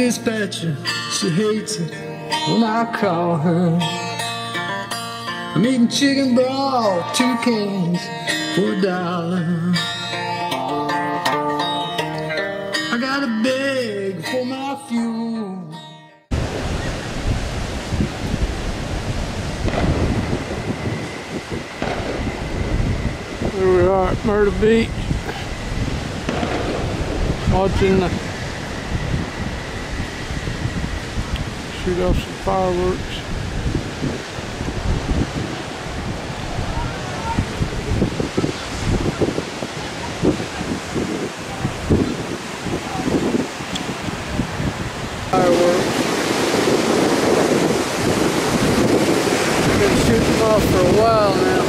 dispatcher, she hates it when I call her. I'm eating chicken broth, 2 cans for $1. I gotta beg for my fuel. Here we are at Myrtle Beach, watching the shoot off some fireworks. Fireworks. I've been shooting off for a while now.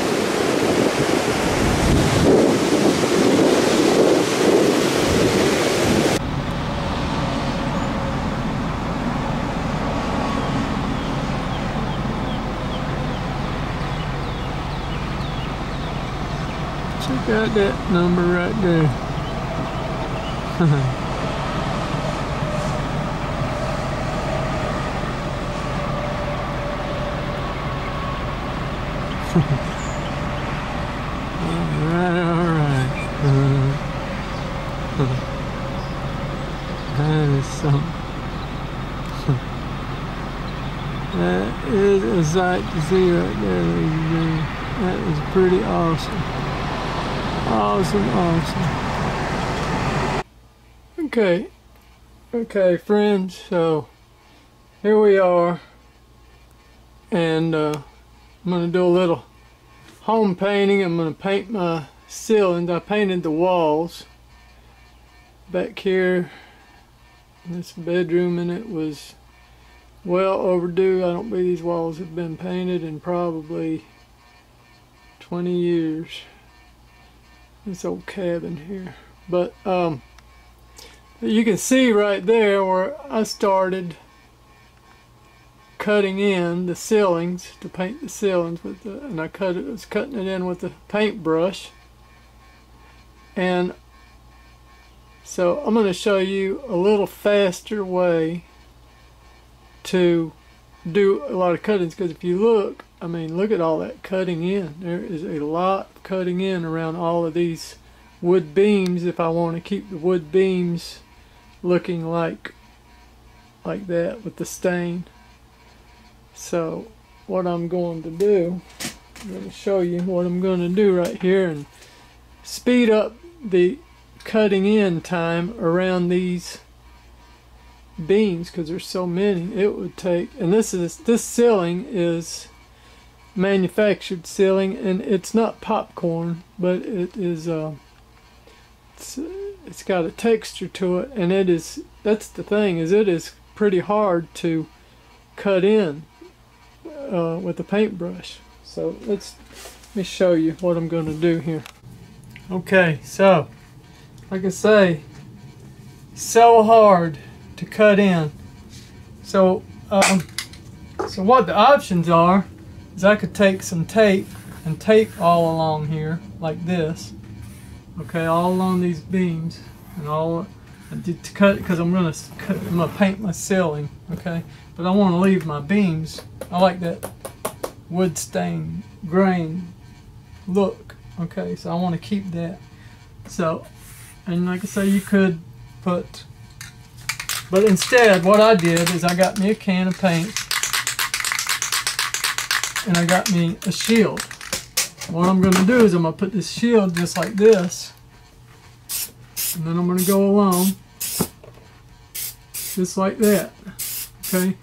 Check out that number right there. Alright. That is something. That is a sight to see right there, ladies and gentlemen. That is pretty awesome. Awesome. Okay friends, so here we are, and I'm going to do a little home painting. I'm going to paint my ceilings. I painted the walls back here in this bedroom, and it was well overdue. I don't believe these walls have been painted in probably 20 years. This old cabin here, but you can see right there where I started cutting in the ceilings to paint the ceilings with the, and I was cutting it in with the paintbrush. And so I'm going to show you a little faster way to do a lot of cuttings, because if you look, I mean, look at all that cutting in. There is a lot of cutting in around all of these wood beams if I want to keep the wood beams looking like that with the stain. So what I'm going to do, I'm going to show you what I'm going to do right here and speed up the cutting in time around these beams, because there's so many. It would take, and this ceiling is manufactured ceiling, and it's not popcorn, but it is it's got a texture to it, and it is, that's the thing, is it is pretty hard to cut in with a paintbrush. So let me show you what I'm going to do here. Okay, so like I say, so hard to cut in. So so what the options are is I could take some tape and tape all along here like this, okay, all along these beams, and all to cut, because I'm gonna paint my ceiling, okay, but I want to leave my beams. I like that wood stain grain look, okay, so I want to keep that. So, and like I say, you could put, but instead what I did is I got me a can of paint and I got me a shield. What I'm going to do is I'm going to put this shield just like this, and then I'm going to go along just like that, okay.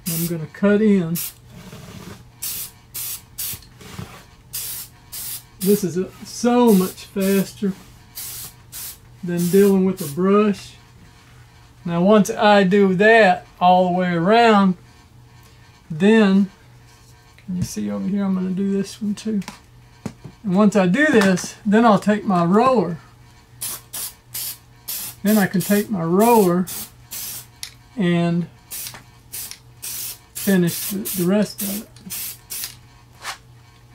I'm going to cut in. This is so much faster than dealing with a brush. Now once I do that all the way around, then, can you see over here, I'm going to do this one too. And once I do this, then I'll take my roller. Then I can take my roller and finish the rest of it.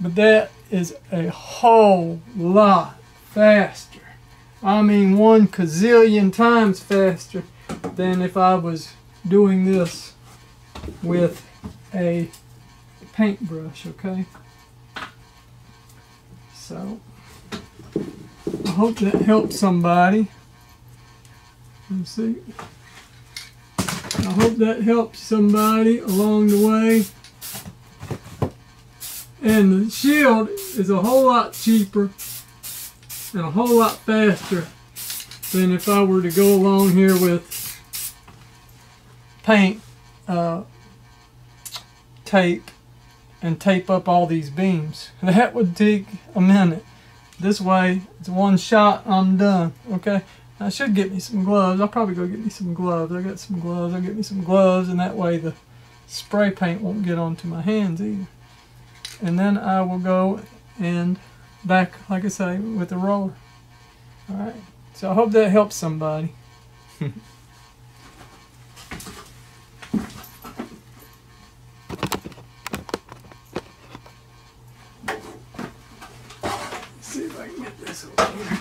But that is a whole lot faster I mean 1 gazillion times faster than if I was doing this with a paintbrush, okay? So, I hope that helps somebody. Let's see. I hope that helps somebody along the way. And the shield is a whole lot cheaper and a whole lot faster than if I were to go along here with paint tape and tape up all these beams. That would take a minute. This way, it's one shot, I'm done. Okay, I should get me some gloves. I'll probably go get me some gloves. I got some gloves. I'll get me some gloves, and that way the spray paint won't get onto my hands either. And then I will go and back, like I say, with the roller. All right. So I hope that helps somebody. See if I can get this over here.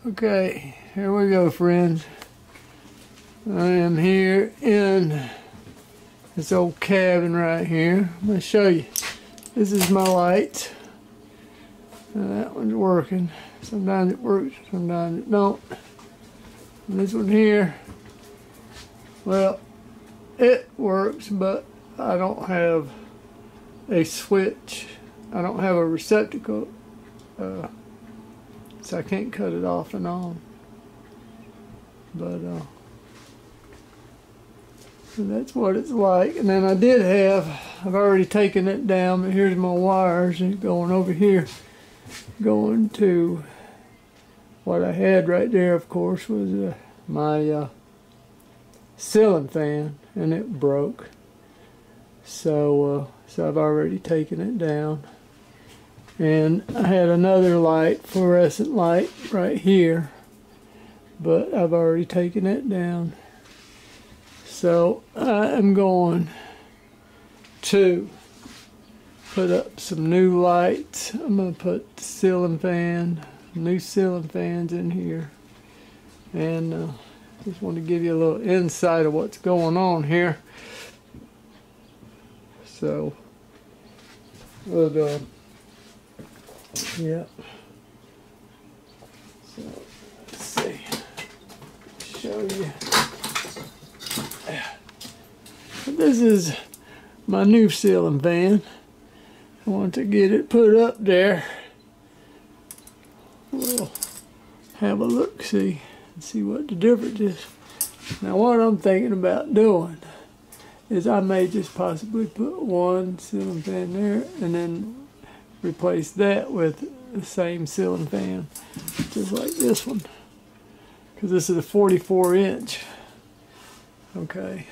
Okay, here we go, friends. I am here in this old cabin right here. I'm going to show you. This is my light. That one's working. Sometimes it works, sometimes it don't. And this one here, well, it works, but I don't have a switch. I don't have a receptacle. So I can't cut it off and on. But so that's what it's like. And then I did have, I've already taken it down, but here's my wires going over here, going to what I had right there, of course, was my ceiling fan, and it broke. So I've already taken it down. And I had another light, fluorescent light, right here, but I've already taken it down. So I am going to put up some new lights. I'm going to put the ceiling fan, new ceiling fans in here. And just want to give you a little insight of what's going on here. So, we'll go. Yeah. So let's see. Show you. This is my new ceiling fan. I want to get it put up there. We'll have a look, see, and see what the difference is. Now, what I'm thinking about doing is I may just possibly put one ceiling fan there and then replace that with the same ceiling fan, just like this one, because this is a 44-inch. Okay,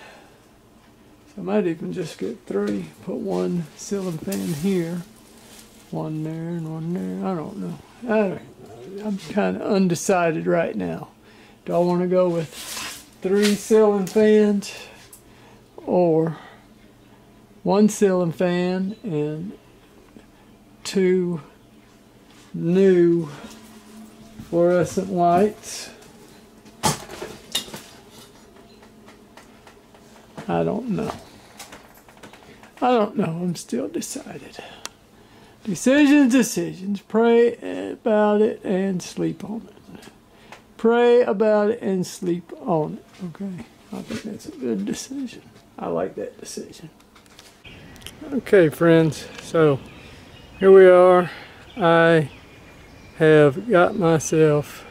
so I might even just get 3, put one ceiling fan here, one there and one there. I don't know. I'm kind of undecided right now. Do I want to go with 3 ceiling fans or one ceiling fan and 2 new fluorescent lights? I don't know. I'm still decided. Decisions. Pray about it and sleep on it. Pray about it and sleep on it. Okay. I think that's a good decision. I like that decision. Okay, friends. So here we are. I have got myself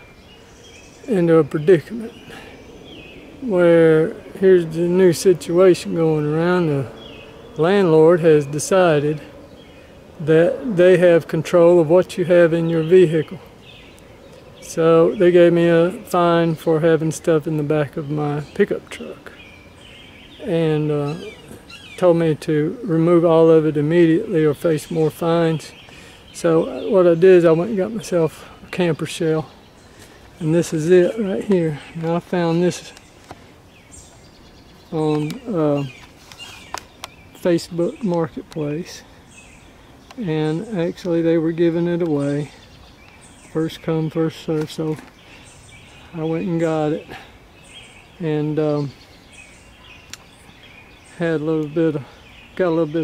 into a predicament where here's the new situation going around. The landlord has decided that they have control of what you have in your vehicle. So they gave me a fine for having stuff in the back of my pickup truck, and told me to remove all of it immediately or face more fines. So what I did is I went and got myself a camper shell, and this is it right here. Now I found this on Facebook Marketplace, and actually they were giving it away, first come first serve, so I went and got it, and got a little bit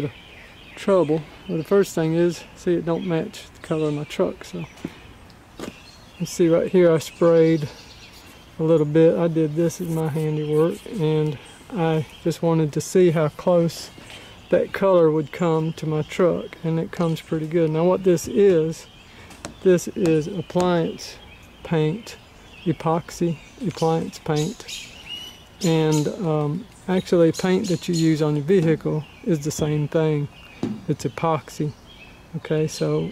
of trouble. Well, the first thing is, see, it don't match the color of my truck, so you see right here I sprayed a little bit. I did this as my handiwork, and I just wanted to see how close that color would come to my truck, and it comes pretty good. Now what this is appliance paint, epoxy appliance paint, and actually paint that you use on your vehicle is the same thing. It's epoxy. Okay, so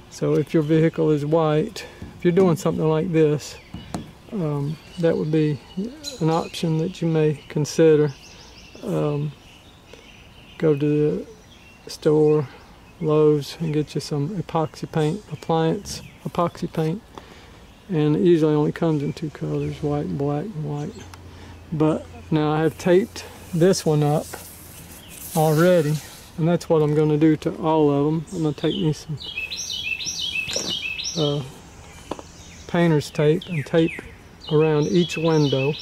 so if your vehicle is white, if you're doing something like this, that would be an option that you may consider. Go to the store, Lowe's, and get you some epoxy paint, appliance epoxy paint, and it usually only comes in two colors, white and black and white. But now I have taped this one up already, and that's what I'm going to do to all of them. I'm going to take me some painter's tape and tape around each window.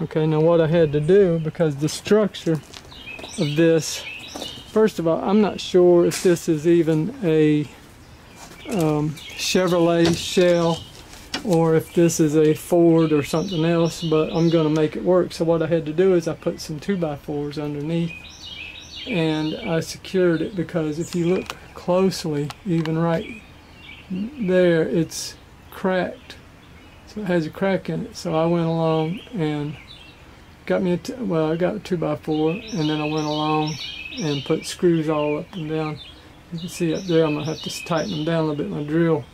Okay, now what I had to do, because the structure of this, first of all, I'm not sure if this is even a Chevrolet shell or if this is a Ford or something else, but I'm going to make it work. So what I had to do is I put some 2x4s underneath, and I secured it, because if you look closely, even right there, it's cracked. So it has a crack in it. So I went along and got me I got a 2x4, and then I went along and put screws all up and down. You can see up there, I'm going to have to tighten them down a little bit. My drill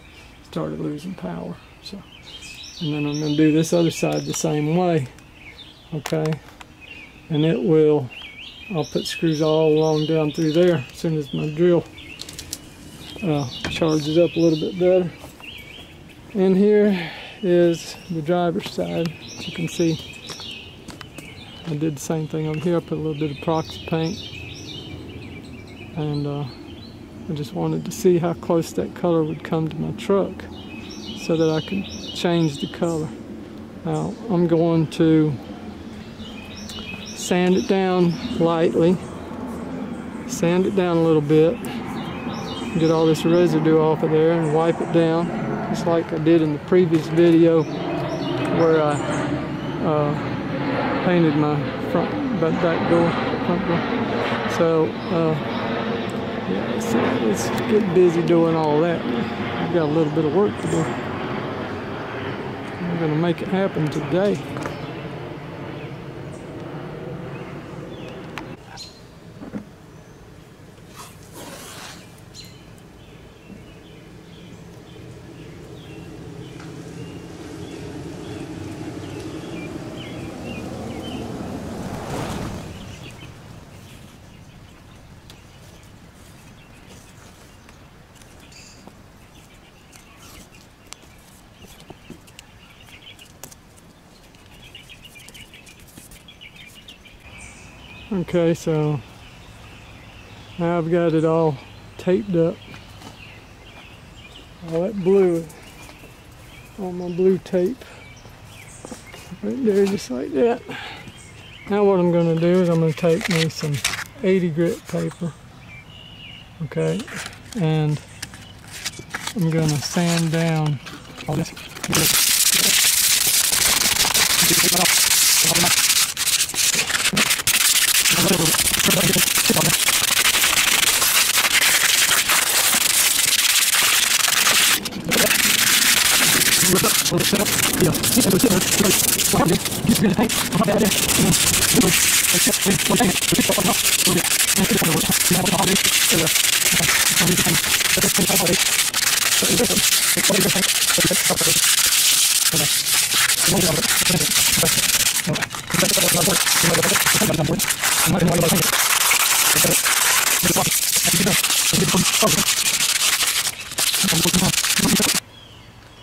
started losing power. So, and then I'm going to do this other side the same way. Okay, and it will, I'll put screws all along down through there as soon as my drill charges up a little bit better. And here is the driver's side. As you can see, I did the same thing over here. I put a little bit of epoxy paint, and I just wanted to see how close that color would come to my truck so that I could change the color. Now I'm going to sand it down lightly, sand it down a little bit, get all this residue off of there, and wipe it down just like I did in the previous video where I painted my back door, front door. So yeah, let's get busy doing all that. I've got a little bit of work to do. I'm going to make it happen today. Okay, so now I've got it all taped up. All that blue on my blue tape right there, just like that. Now what I'm going to do is I'm going to take me some 80 grit paper, okay, and I'm going to sand down all this.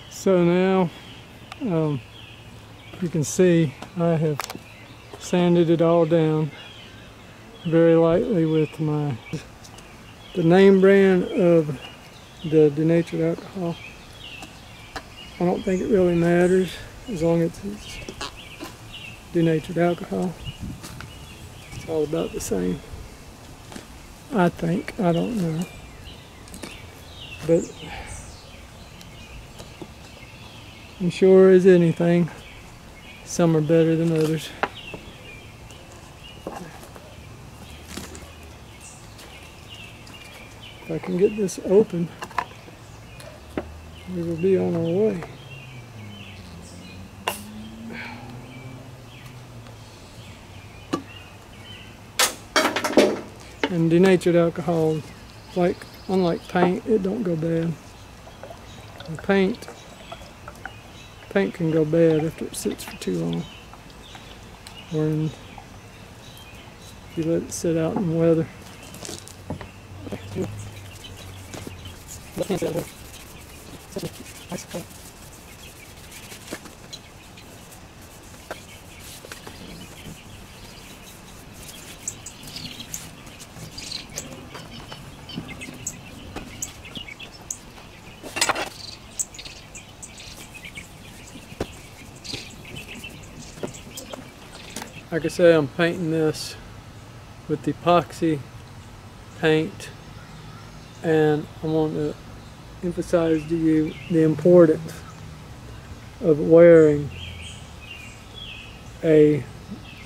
So now you can see I have sanded it all down very lightly with the name brand of the denatured alcohol. I don't think it really matters as long as it's denatured alcohol. It's all about the same, I think. I don't know, but I'm sure as anything, some are better than others. If I can get this open, we will be on our way. And denatured alcohol, unlike paint, it don't go bad. And paint can go bad after it sits for too long, or if you let it sit out in weather. Like I say, I'm painting this with epoxy paint, and I want to emphasize to you the importance of wearing a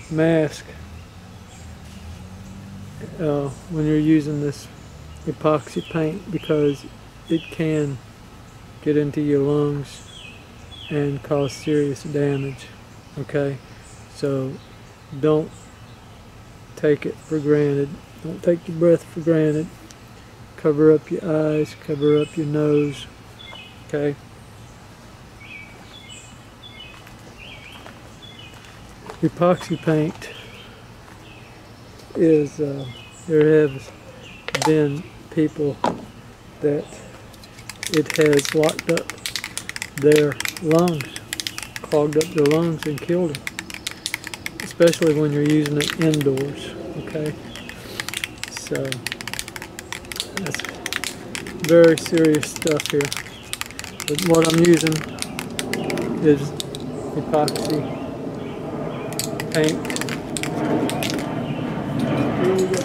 mask when you're using this epoxy paint, because it can get into your lungs and cause serious damage. Okay, so don't take it for granted. Don't take your breath for granted. Cover up your eyes, cover up your nose, okay? Epoxy paint is, there have been people that it has locked up their lungs, clogged up their lungs and killed them. Especially when you're using it indoors, okay? So that's very serious stuff here. But what I'm using is epoxy paint. Here we go.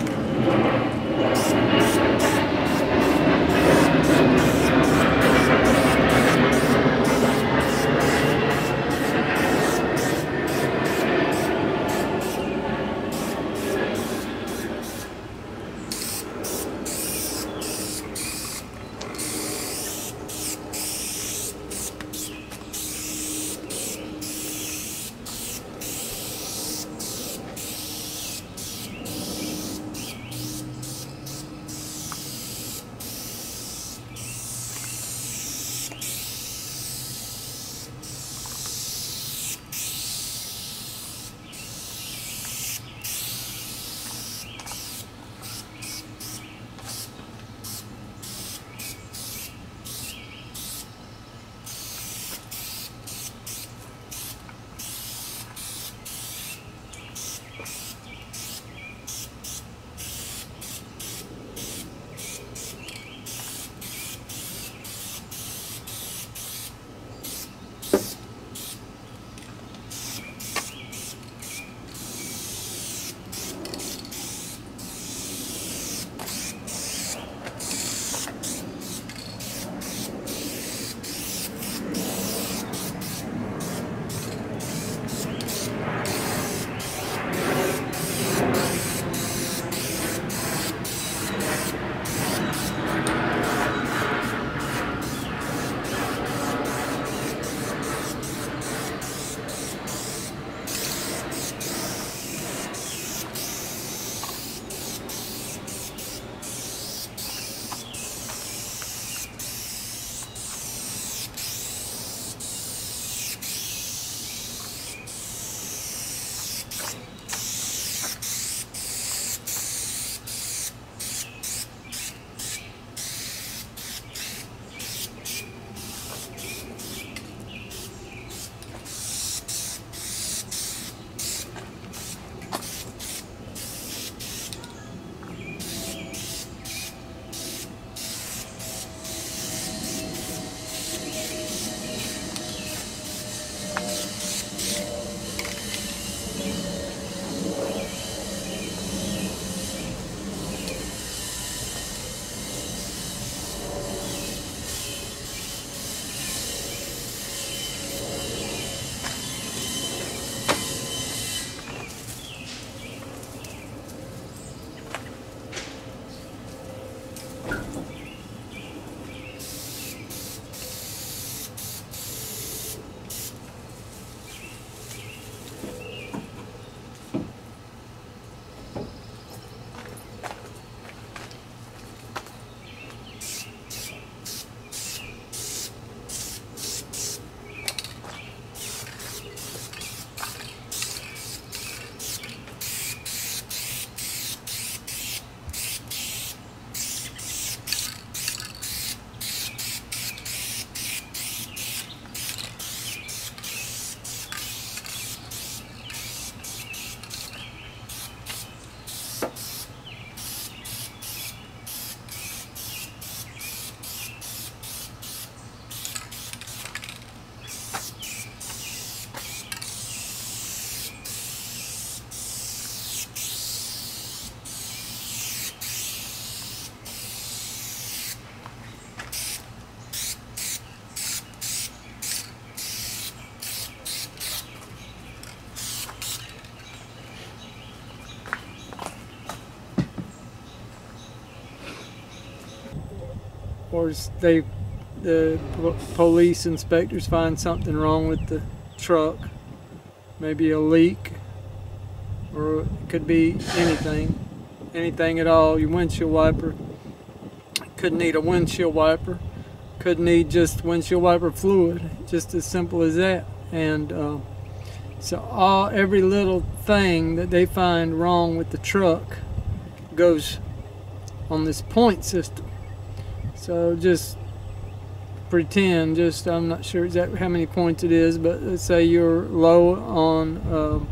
or the police inspectors find something wrong with the truck, maybe a leak, or it could be anything at all. Your windshield wiper could need a windshield wiper, could need just windshield wiper fluid, just as simple as that. And so every little thing that they find wrong with the truck goes on this point system. So just pretend, I'm not sure exactly how many points it is, but let's say you're low on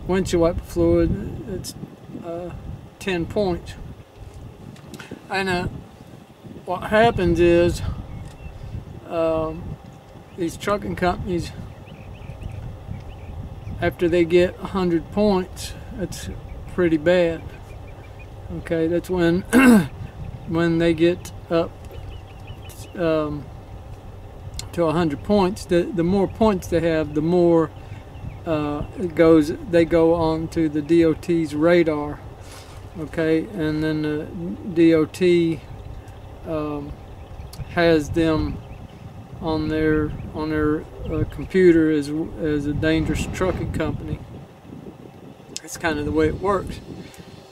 windshield wiper fluid, it's 10 points. And what happens is these trucking companies, after they get 100 points, that's pretty bad. Okay, that's when when they get up to 100 points, the more points they have, the more they go on to the DOT's radar. Okay, and then the DOT has them on their computer as a dangerous trucking company. That's kind of the way it works.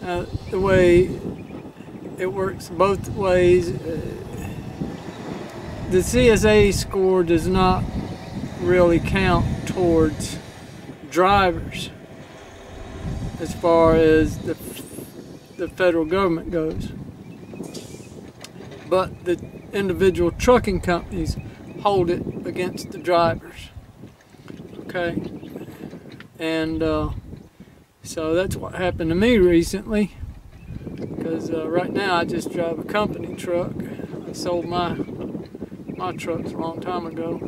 The way it works both ways. The CSA score does not really count towards drivers as far as the federal government goes, but the individual trucking companies hold it against the drivers. Okay, and so that's what happened to me recently, because right now I just drive a company truck. I sold my trucks a long time ago,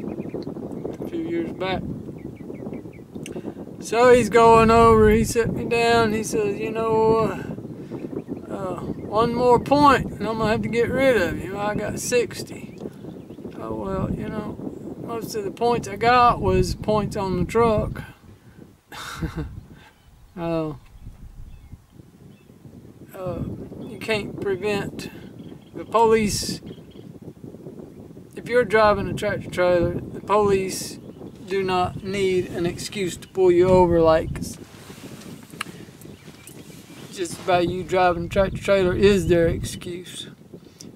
a few years back. So he's going over, he set me down, and he says, you know, one more point and I'm gonna have to get rid of you. I got 60. Oh well, you know, most of the points I got was points on the truck. You can't prevent the police. If you're driving a tractor trailer, the police do not need an excuse to pull you over. Like, just by you driving a tractor trailer is their excuse,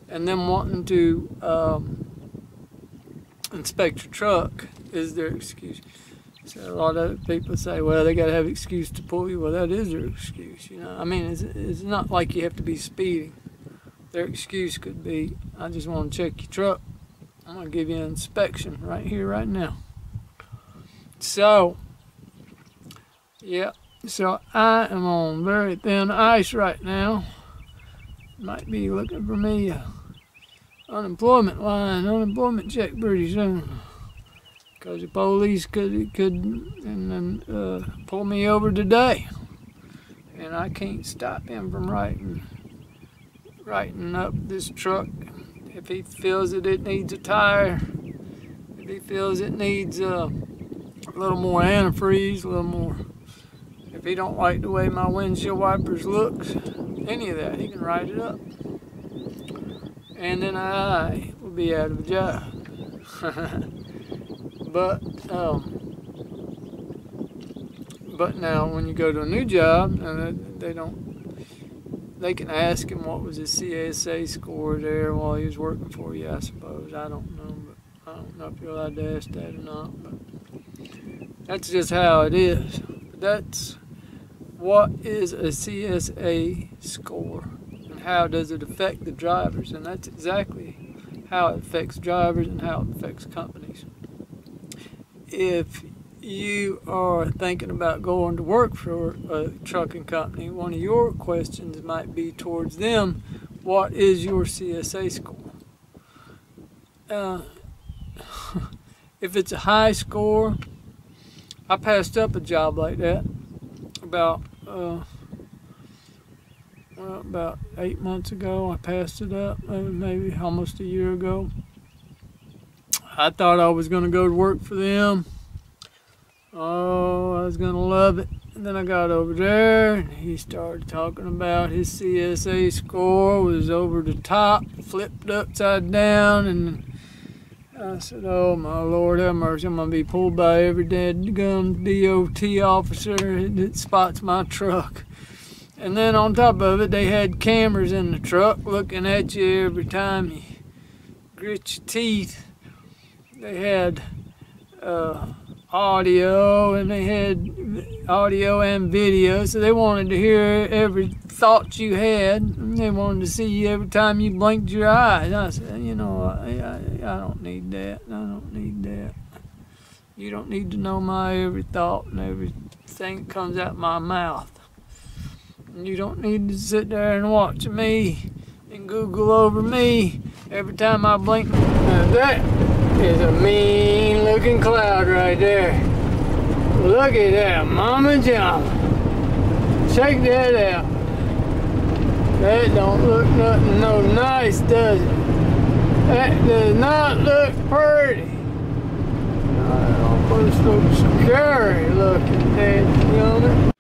and them wanting to inspect your truck is their excuse. So a lot of people say, well, they got to have an excuse to pull you. Well, that is their excuse, you know. I mean, it's not like you have to be speeding. Their excuse could be, I just want to check your truck. I'm going to give you an inspection right here, right now. So, yeah, so I am on very thin ice right now. Might be looking for me a unemployment check pretty soon. Because the police could pull me over today. And I can't stop him from writing up this truck. If he feels that it needs a tire, if he feels it needs a little more antifreeze, a little more, if he don't like the way my windshield wipers looks, any of that, he can write it up. And then I will be out of a job. But now when you go to a new job, they can ask him what was his CSA score there while he was working for you, I suppose. I don't know, but I don't know if you're allowed to ask that or not, but that's just how it is. That's what is a CSA score, and how does it affect the drivers, and that's exactly how it affects drivers and how it affects companies. If you are thinking about going to work for a trucking company, one of your questions might be towards them, what is your CSA score? If it's a high score, I passed up a job like that about 8 months ago. I passed it up, maybe almost a year ago. I thought I was going to go to work for them. Oh, I was going to love it. And then I got over there, and he started talking about his CSA score was over the top, flipped upside down, and I said, oh my Lord, have mercy, I'm going to be pulled by every dead gun DOT officer that spots my truck. And then on top of it, they had cameras in the truck looking at you every time you grit your teeth. They had audio, and they had audio and video, so they wanted to hear every thought you had, and they wanted to see you every time you blinked your eyes. And I said, you know, I don't need that. I don't need that. You don't need to know my every thought and everything that comes out my mouth. And you don't need to sit there and watch me and Google over me every time I blink. Now that is a mean looking cloud right there. Look at that, Mama Jama. Check that out. That don't look nothing no nice, does it? That does not look pretty. That almost looks scary looking, dadgummit.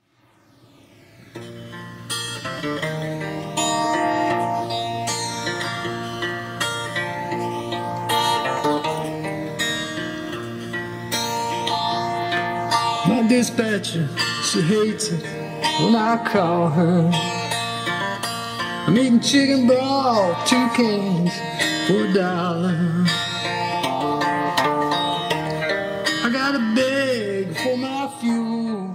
My dispatcher, she hates it when I call her. I'm eating chicken broth, 2 cans for $1. I gotta beg for my fuel.